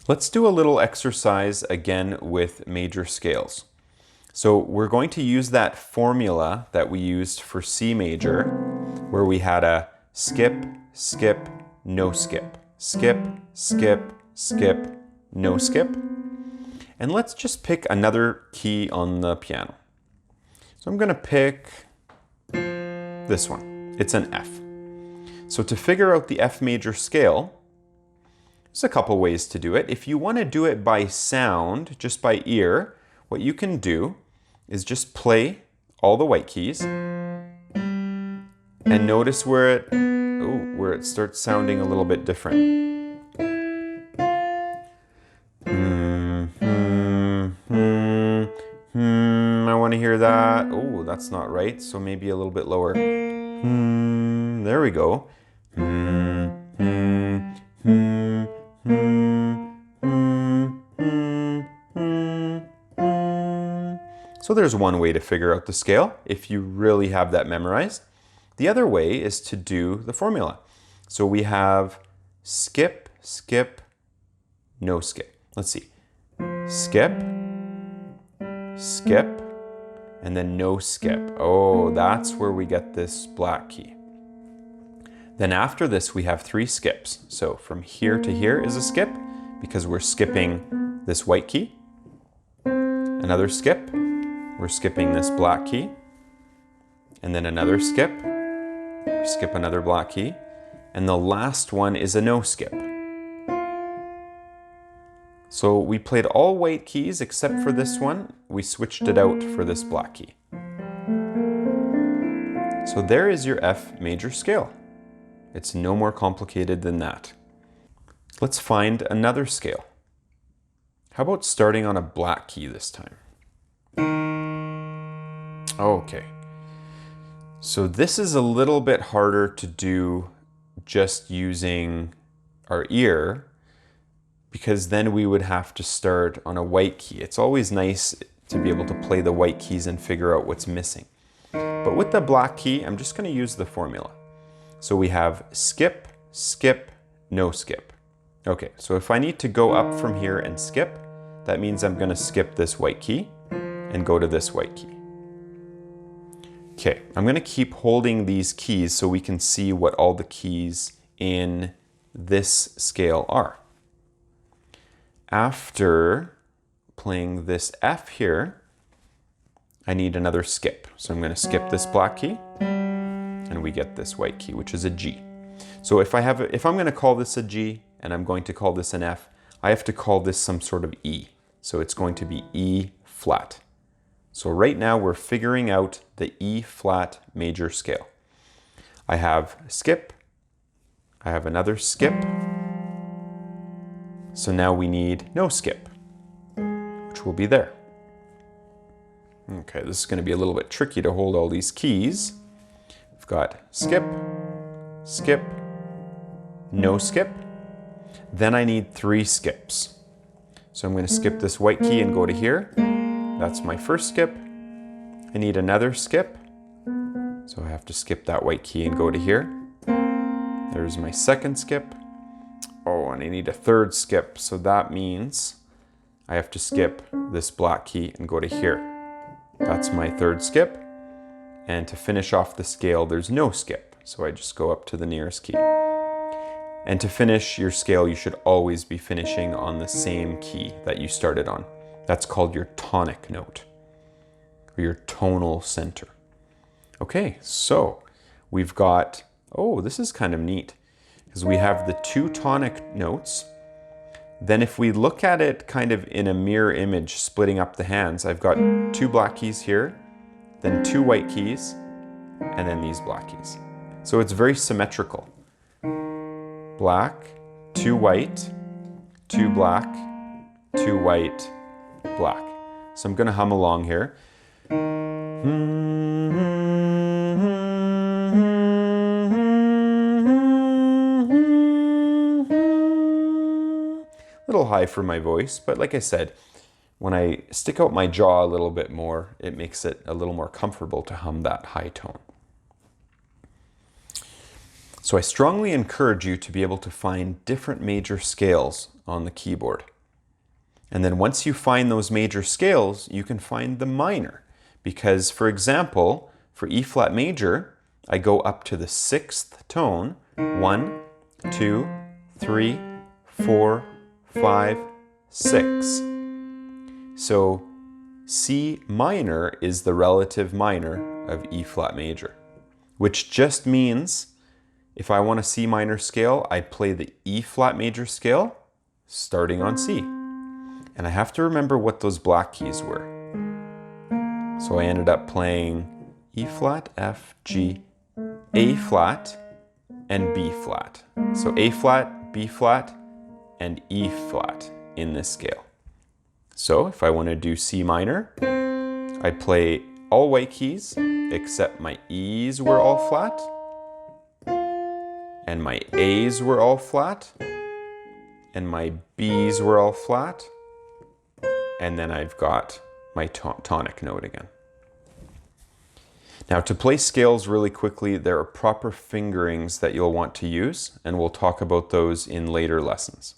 Let's do a little exercise again with major scales. So we're going to use that formula that we used for C major, where we had a skip, skip, no skip, skip, skip, skip, no skip. And let's just pick another key on the piano. So I'm going to pick this one. It's an F. So to figure out the F major scale, there's a couple ways to do it. If you want to do it by sound, just by ear, what you can do is just play all the white keys and notice where it starts sounding a little bit different. I want to hear that. Oh, that's not right. So maybe a little bit lower. There we go. So there's one way to figure out the scale if you really have that memorized. The other way is to do the formula. So we have skip, skip, no skip. Let's see. Skip, skip, and then no skip. Oh, that's where we get this black key. Then after this, we have 3 skips. So from here to here is a skip because we're skipping this white key. Another skip, we're skipping this black key. And then another skip, we skip another black key. And the last one is a no skip. So we played all white keys except for this one. We switched it out for this black key. So there is your F major scale. It's no more complicated than that. Let's find another scale. How about starting on a black key this time? Okay. So this is a little bit harder to do just using our ear, because then we would have to start on a white key. It's always nice to be able to play the white keys and figure out what's missing. But with the black key, I'm just going to use the formula. So we have skip, skip, no skip. Okay, so if I need to go up from here and skip, that means I'm going to skip this white key and go to this white key. Okay, I'm going to keep holding these keys so we can see what all the keys in this scale are. After playing this F here, I need another skip. So I'm going to skip this black key and we get this white key, which is a G. So if I'm going to call this a G and I'm going to call this an F, I have to call this some sort of E. So it's going to be E flat. So right now we're figuring out the E flat major scale. I have skip, I have another skip. So now we need no skip, which will be there. Okay, this is going to be a little bit tricky to hold all these keys. We've got skip, skip, no skip. Then I need 3 skips. So I'm going to skip this white key and go to here. That's my first skip. I need another skip. So I have to skip that white key and go to here. There's my second skip. Oh, and I need a third skip. So that means I have to skip this black key and go to here. That's my third skip. And to finish off the scale, there's no skip. So I just go up to the nearest key. And to finish your scale, you should always be finishing on the same key that you started on. That's called your tonic note, or your tonal center. Okay, so we've got, oh, this is kind of neat, because we have the 2 tonic notes. Then if we look at it kind of in a mirror image, splitting up the hands, I've got 2 black keys here, then 2 white keys, and then these black keys. So it's very symmetrical. Black, 2 white, 2 black, 2 white, black. So I'm going to hum along here. A little high for my voice, but like I said, when I stick out my jaw a little bit more, it makes it a little more comfortable to hum that high tone. So I strongly encourage you to be able to find different major scales on the keyboard. And then once you find those major scales, you can find the minor. Because, for example, for E flat major, I go up to the 6th tone. 1, 2, 3, 4, 5, 6. So C minor is the relative minor of E flat major, which just means if I want a C minor scale, I play the E flat major scale starting on C. And I have to remember what those black keys were. So I ended up playing E flat, F, G, A flat, and B flat. So A flat, B flat, and E flat in this scale. So if I want to do C minor, I play all white keys except my E's were all flat, and my A's were all flat, and my B's were all flat, and then I've got my tonic note again. Now to play scales really quickly, there are proper fingerings that you'll want to use, and we'll talk about those in later lessons.